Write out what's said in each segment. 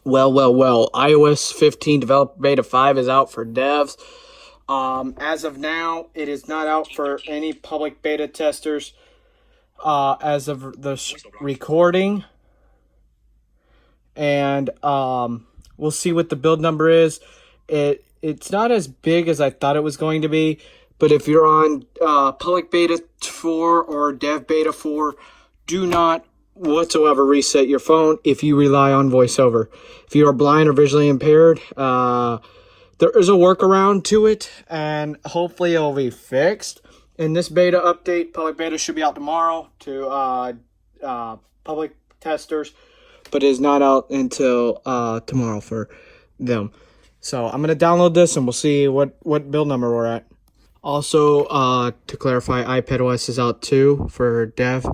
Well. iOS 15 Developer Beta 5 is out for devs. As of now, it is not out for any public beta testers. As of the recording. And we'll see what the build number is. It's not as big as I thought it was going to be. But if you're on public beta 4 or dev beta 4, do not whatsoever reset your phone if you rely on VoiceOver. If you are blind or visually impaired, there is a workaround to it, and hopefully it'll be fixed. In this beta update, public beta should be out tomorrow to public testers, but it is not out until tomorrow for them. So I'm going to download this and we'll see what build number we're at. Also, to clarify, iPadOS is out too for dev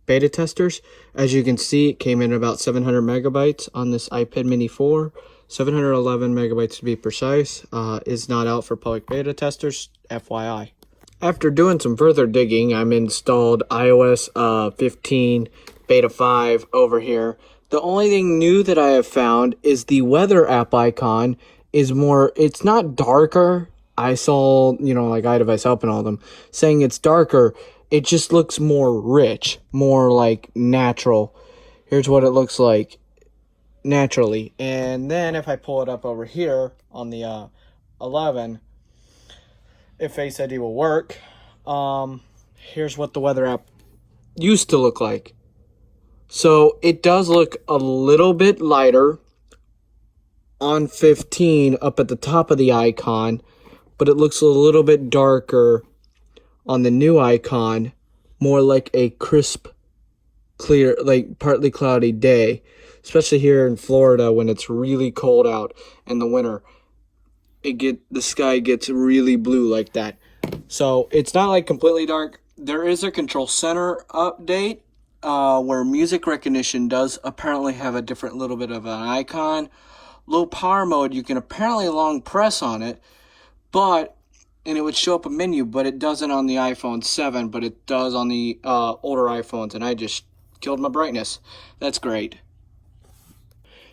beta testers. As you can see, it came in about 700 megabytes on this iPad mini 4. 711 megabytes to be precise. Is not out for public beta testers, FYI. After doing some further digging, I'm installed iOS 15 beta 5 over here. The only thing new that I have found is the weather app icon is more, it's not darker. I saw, like iDevice Help and all of them saying it's darker. It just looks more rich, more like natural. Here's what it looks like naturally. And then if I pull it up over here on the 11, if Face ID will work, here's what the weather app used to look like. So it does look a little bit lighter on 15 up at the top of the icon, but it looks a little bit darker on the new icon, more like a crisp, clear, like partly cloudy day, especially here in Florida when it's really cold out in the winter. The sky gets really blue like that. So it's not like completely dark. There is a control center update where music recognition does apparently have a different little bit of an icon. Low power mode, you can apparently long press on it, and it would show up a menu, but it doesn't on the iPhone 7, but it does on the older iPhones, and I just killed my brightness. That's great.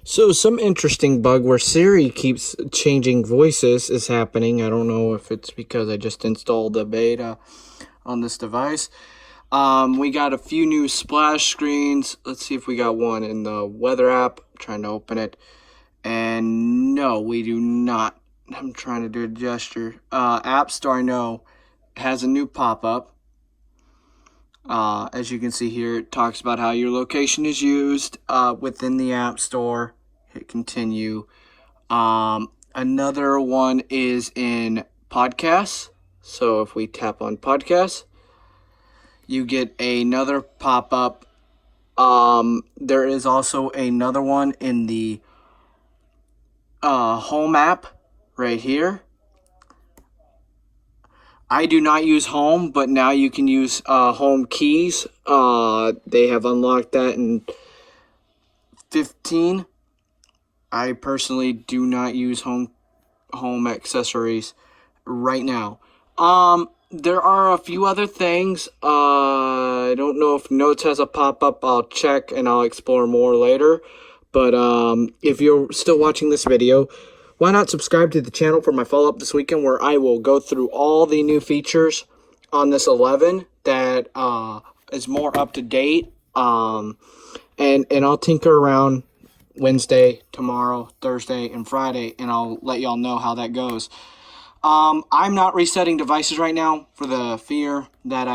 So some interesting bug where Siri keeps changing voices is happening. I don't know if it's because I just installed the beta on this device. We got a few new splash screens. Let's see if we got one in the weather app. I'm trying to open it. And no, we do not. I'm trying to do a gesture. App Store, no, has a new pop-up. As you can see here, it talks about how your location is used within the App Store. Hit continue. Another one is in podcasts. So if we tap on podcasts, you get another pop-up. There is also another one in the home app right here. I do not use home, but now you can use home keys. They have unlocked that in 15. I personally do not use home accessories right now. There are a few other things. I don't know if Notes has a pop-up. I'll check and I'll explore more later. But if you're still watching this video, why not subscribe to the channel for my follow-up this weekend, where I will go through all the new features on this 11 that is more up to date. And I'll tinker around Wednesday, tomorrow, Thursday, and Friday, and I'll let y'all know how that goes. I'm not resetting devices right now for the fear that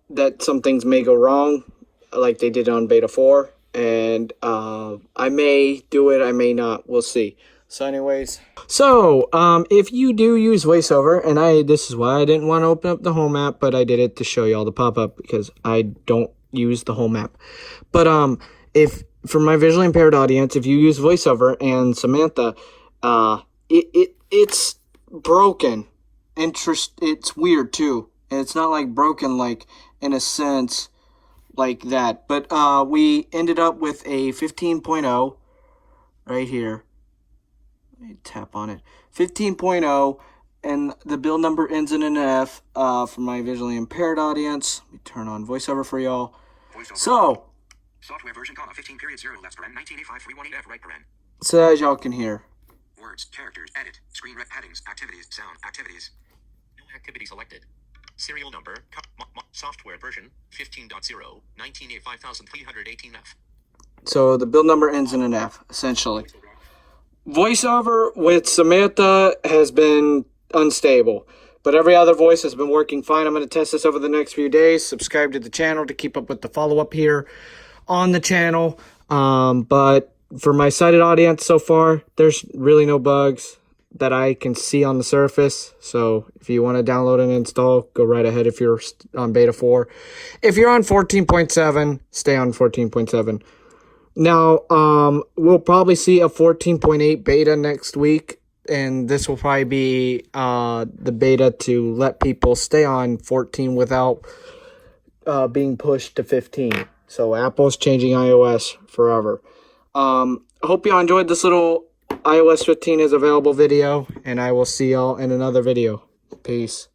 that some things may go wrong, like they did on beta 4. And I may do it, I may not. We'll see. So anyways, if you do use VoiceOver, and this is why I didn't want to open up the home app, but I did it to show y'all the pop-up because I don't use the home app. But if for my visually impaired audience, if you use VoiceOver and Samantha, it's broken. It's weird too. And it's not like broken like in a sense like that. But we ended up with a 15.0 right here. Let me tap on it. 15.0, and the build number ends in an F for my visually impaired audience. Let me turn on VoiceOver for y'all. So, Software version, 15 period 0 left paren 1985 318F right paren. So as y'all can hear. Words, characters, edit, screen headings, activities, sound, activities. New activity selected. Serial number, software version, 15.0, 1985,318F. So the build number ends in an F, essentially. Voiceover with Samantha has been unstable, but every other voice has been working fine. I'm going to test this over the next few days. Subscribe to the channel to keep up with the follow-up here on the channel. But for my sighted audience so far, there's really no bugs that I can see on the surface. So if you want to download and install, go right ahead if you're on beta 4. If you're on 14.7, stay on 14.7. Now, we'll probably see a 14.8 beta next week, and this will probably be the beta to let people stay on 14 without being pushed to 15. So Apple's changing iOS forever. I hope y'all enjoyed this little iOS 15 is available video, and I will see y'all in another video. Peace.